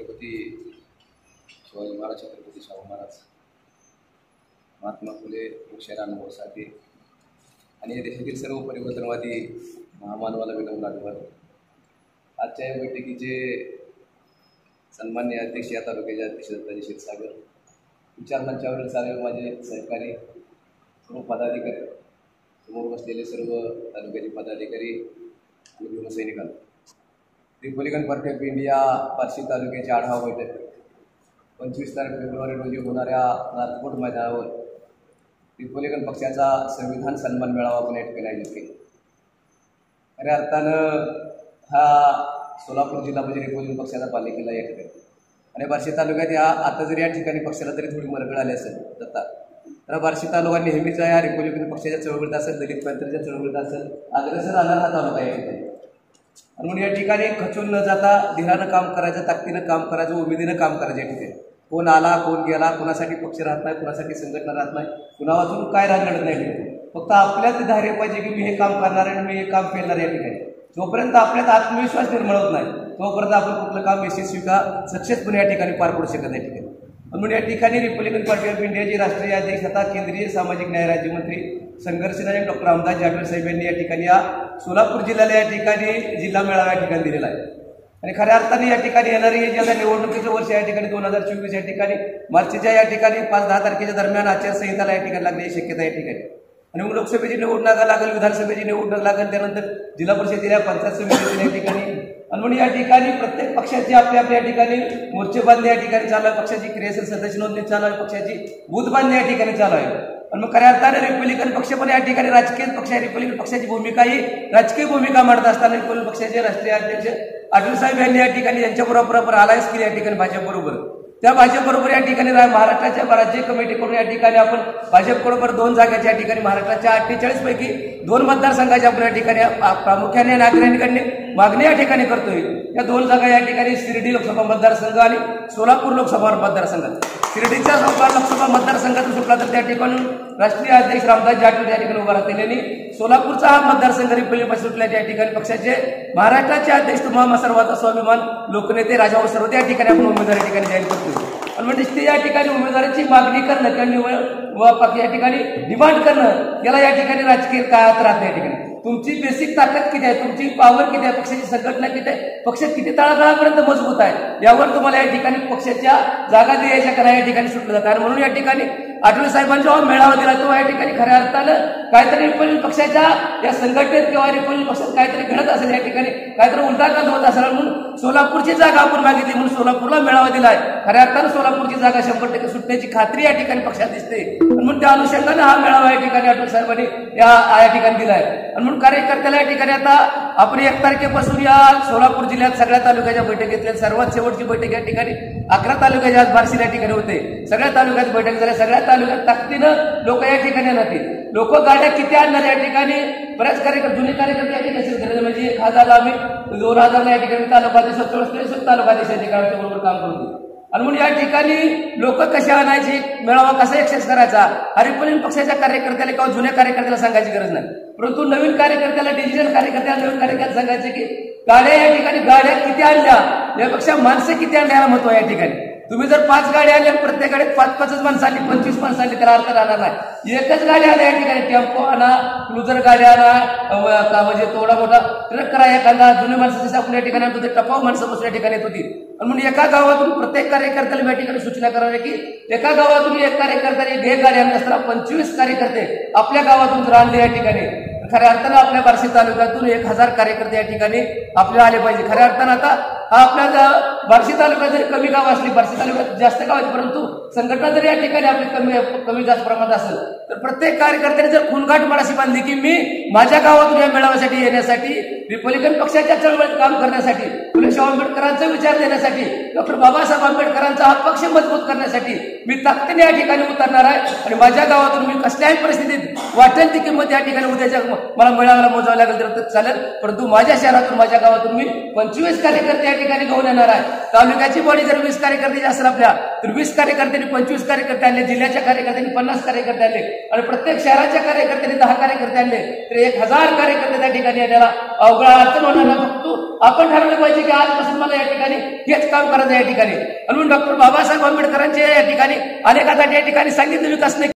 छत्रपती शिवाजी महाराज, छत्रपती शाहू महाराज, महात्मा फुले, वृक्षाला अनुभव साठे आणि देशातील सर्व परिवर्तनवादी महामानवाला विनम्र आग्रह. आजच्या या बैठकीचे सन्मान्य अध्यक्ष या तालुक्याचे अध्यक्ष दत्ताजी क्षीरसागर, विचार मंचावरील सर्व माझे सहकारी, सर्व पदाधिकारी, समोर बसलेले सर्व तालुक्याचे पदाधिकारी आणि भीमसैनिकांना, Republican Party of India Barshi तालुक्याची आढावा बैठक 25 फेब्रुवारी रोजी होणाऱ्या नाथकोट मैदानावर रिपब्लिकन पक्षाचा संविधान सन्मान मेळावा आपण या ठिकाणी आयोजित केला. खऱ्या अर्थानं हा सोलापूर जिल्हा म्हणजे रिपब्लिकन पक्षाचा पालिकेला या ठिकाणी आणि बार्शी तालुक्यात आता जरी या ठिकाणी पक्षाला तरी थोडी मनगड आली असेल दत्ता, तर बार्शी तालुका नेहमीच या रिपब्लिकन पक्षाच्या चळवळीत असेल, दलित पॅंथरच्या चळवळीत असेल, अग्रेसर आधार हा तालुका या ठिकाणी. आणि म्हणून या ठिकाणी खचून न जाता धीरानं काम करायचं, ताकदीनं काम करायचं, उमेदीनं काम करायचं. या ठिकाणी कोण आला कोण गेला, कुणासाठी पक्ष राहत नाही, कुणासाठी संघटना राहत नाही, कुणा वाचून काय रांगडत नाही. फक्त आपल्यात धैर्य पाहिजे की मी हे काम करणार आहे, मी हे काम फेडणार. या ठिकाणी जोपर्यंत आपल्यात आत्मविश्वास निर्माण होत नाही तोपर्यंत आपण कुठलं काम यशस्वी का सक्सेसफुल या ठिकाणी पार पडू शकत नाही. ठिकाणी म्हणून या ठिकाणी रिपब्लिकन पार्टी ऑफ इंडियाचे राष्ट्रीय अध्यक्ष तथा केंद्रीय सामाजिक न्याय राज्यमंत्री संघर्ष नायक डॉक्टर रामदास जाटवे साहेब यांनी या ठिकाणी या सोलापूर जिल्ह्याला या ठिकाणी जिल्हा मेळावा या ठिकाणी दिलेला आहे. आणि खऱ्या अर्थाने या ठिकाणी येणारी जे आता निवडणुकीचं वर्ष या ठिकाणी 2024 या ठिकाणी मार्चच्या या ठिकाणी 5-10 तारखेच्या दरम्यान आचारसंहिताला या ठिकाणी लागण्याची शक्यता या ठिकाणी. आणि मग लोकसभेची निवडणूक लागेल, विधानसभेची निवडणूक लागेल, त्यानंतर जिल्हा परिषदेच्या पंचायत समितीतील या ठिकाणी. आणि म्हणून या ठिकाणी प्रत्येक पक्षाची आपल्या या ठिकाणी मोर्चे बांधणे या ठिकाणी चालू आहे, पक्षाची क्रियाशील सदस्य नोंदणी चालू आहे, पक्षाची बूथ बांधणे या ठिकाणी चालू आहे. आणि मग खऱ्या अर्थाने रिपब्लिकन पक्ष पण या ठिकाणी राजकीय पक्ष आहे. रिपब्लिकन पक्षाची भूमिका ही राजकीय भूमिका मांडत असताना रिपब्लिकन पक्षाचे राष्ट्रीय अध्यक्ष आठवले साहेब यांनी या ठिकाणी यांच्याबरोबर अलायन्स केली या ठिकाणी भाजपबरोबर. त्या भाजपबरोबर या ठिकाणी महाराष्ट्राच्या राज्य कमिटीकडून या ठिकाणी आपण भाजपबरोबर 2 जागाच्या या ठिकाणी महाराष्ट्राच्या 48 पैकी 2 मतदारसंघाच्या आपण या ठिकाणी प्रामुख्याने नागरिकांकडे मागणी या ठिकाणी करतोय. या 2 जागा या ठिकाणी शिर्डी लोकसभा मतदारसंघ आणि सोलापूर लोकसभा मतदारसंघात. शिर्डीच्या लोकसभा मतदारसंघातून सुटला तर त्या ठिकाणी राष्ट्रीय अध्यक्ष रामदास जाटवे या ठिकाणी उभा राहतील आणि सोलापूरचा हा मतदारसंघ रिपब्लिकन सुटल्याच्या या ठिकाणी पक्षाचे महाराष्ट्राचे अध्यक्ष तुम्हा सर्वांचा स्वाभिमान लोकनेते राजाभाऊ सर्वते या ठिकाणी आपण उमेदवार या ठिकाणी जाहीर करतो. आणि म्हणजे ते या ठिकाणी उमेदवाराची मागणी करणं किंवा या ठिकाणी डिमांड करणं याला या ठिकाणी राजकीय काळात राहतं. या ठिकाणी तुमची बेसिक ताकद किती आहे, तुमची पॉवर किती आहे, पक्षाची संघटना किती आहे, पक्ष किती तळागाळापर्यंत मजबूत आहे, यावर तुम्हाला या ठिकाणी पक्षाच्या जागा द्यायच्या करा या ठिकाणी सुटलं जातं. आणि म्हणून या ठिकाणी आठवले साहेबांचा मेळावा दिला तो या ठिकाणी खऱ्या अर्थानं काहीतरी रिपब्लिकन पक्षाच्या या संघटनेत किंवा रिपब्लिकन पक्षात काहीतरी घडत असेल, या ठिकाणी काहीतरी उलटाकांत होत असेल म्हणून सोलापूरची जागा आपण मागितली म्हणून सोलापूरला मेळावा दिलाय. खऱ्या अर्थानं सोलापूरची जागा 100% सुटण्याची खात्री या ठिकाणी पक्षात दिसते. म्हणून त्या अनुषंगाने हा मेळावा या ठिकाणी आठवले साहेबांनी या ठिकाणी दिलाय. आणि म्हणून कार्यकर्त्याला या ठिकाणी आता आपण 1 तारखेपासून या सोलापूर जिल्ह्यात सगळ्या तालुक्याच्या बैठक घेतल्या. सर्वात शेवटची बैठक या ठिकाणी 11 तालुक्याच्या आज बार्शी या ठिकाणी होते. सगळ्या तालुक्यात बैठक झाल्या. सगळ्या तालुक्यात ताकदीनं लोक या ठिकाणी राहतील. लोक गाड्या किती आणणार या ठिकाणी बऱ्याच कार्यकर्ते जुने कार्यकर्ते या ठिकाणी म्हणजे 1000 आम्ही 2000 या ठिकाणी तालुकाधीश तालुकाधीश या ठिकाणी बरोबर काम करतो. आणि म्हणून या ठिकाणी लोक कशा आणायचे, मेळावा कसा एक्सेस करायचा रिपब्लिकन पक्षाच्या कार्यकर्त्याला किंवा जुन्या कार्यकर्त्याला सांगायची गरज नाही, परंतु नवीन कार्यकर्त्याला डिजिटल कार्यकर्त्याला नवीन कार्यकर्त्याला सांगायचे की गाड्या या ठिकाणी गाड्या किती आणल्या यापेक्षा माणसं किती आणण्याला महत्व आहे. या ठिकाणी तुम्ही जर 5 गाड्या आणल्या प्रत्येक गाडीत 5-5 माणसं आणली 25 माणसं आणली त्याला अर्थ राहणार नाही. एकच गाडी आल्या या ठिकाणी टेम्पो आणा, क्रुझर गाड्या आणा, म्हणजे थोडा मोठा ट्रक करा एखादा. जुने माणसं जसं आपण या ठिकाणी आणतो ते टपाव माणसं बसून या ठिकाणी येत होती. आणि म्हणून एका गावातून प्रत्येक कार्यकर्त्याला या ठिकाणी सूचना करावी की एका गावातून एक कार्यकर्त्याने 1 गाडी आणली असताना 25 कार्यकर्ते आपल्या गावातून जर आणले या ठिकाणी खऱ्या अर्थानं आपल्या बार्शी तालुक्यातून 1000 कार्यकर्ते या ठिकाणी आपल्याला आले पाहिजे. खऱ्या अर्थानं आता हा आपल्या बार्शी तालुक्यात जरी कमी गाव असली, बार्शी तालुक्यात जास्त गाव आहेत, परंतु संघटना जरी या ठिकाणी आपली कमी जास्त प्रमाणात असेल तर प्रत्येक कार्यकर्त्याने जर खूनगाठ माडाशी बांधली की मी माझ्या गावातून या मेळाव्यासाठी येण्यासाठी, रिपब्लिकन पक्षाच्या चळवळीत काम करण्यासाठी, फुले शाहू आंबेडकरांचा विचार देण्यासाठी, डॉक्टर बाबासाहेब आंबेडकरांचा हा पक्ष मजबूत करण्यासाठी मी ताकदीने या ठिकाणी उतरणार आहे. आणि माझ्या गावातून मी कसल्याही परिस्थितीत वाटेल ती किंमत या ठिकाणी उद्याच्या मला मेळाव्याला मोजावं लागेल तर चालेल, परंतु माझ्या शहरातून माझ्या गावातून मी 25 कार्यकर्ते या ठिकाणी घेऊन येणार आहे. तालुक्याची बॉडी जर 20 कार्यकर्ते असेल आपल्या, तर 20 कार्यकर्त्यांनी 25 कार्यकर्ते आणले, जिल्ह्याच्या कार्यकर्त्यांनी 50 कार्यकर्ते आणले आणि प्रत्येक शहराच्या कार्यकर्त्यांनी 10 कार्यकर्ते आणले, तर 1000 कार्यकर्ते त्या ठिकाणी येण्याला अवघड अडचण होणार नाही. फक्त आपण ठरवलं पाहिजे की आजपासून मला या ठिकाणी हेच काम करायचं या ठिकाणी. म्हणून डॉक्टर बाबासाहेब आंबेडकरांचे या ठिकाणी अनेकांसाठी या ठिकाणी सांगितलं विकास नाही.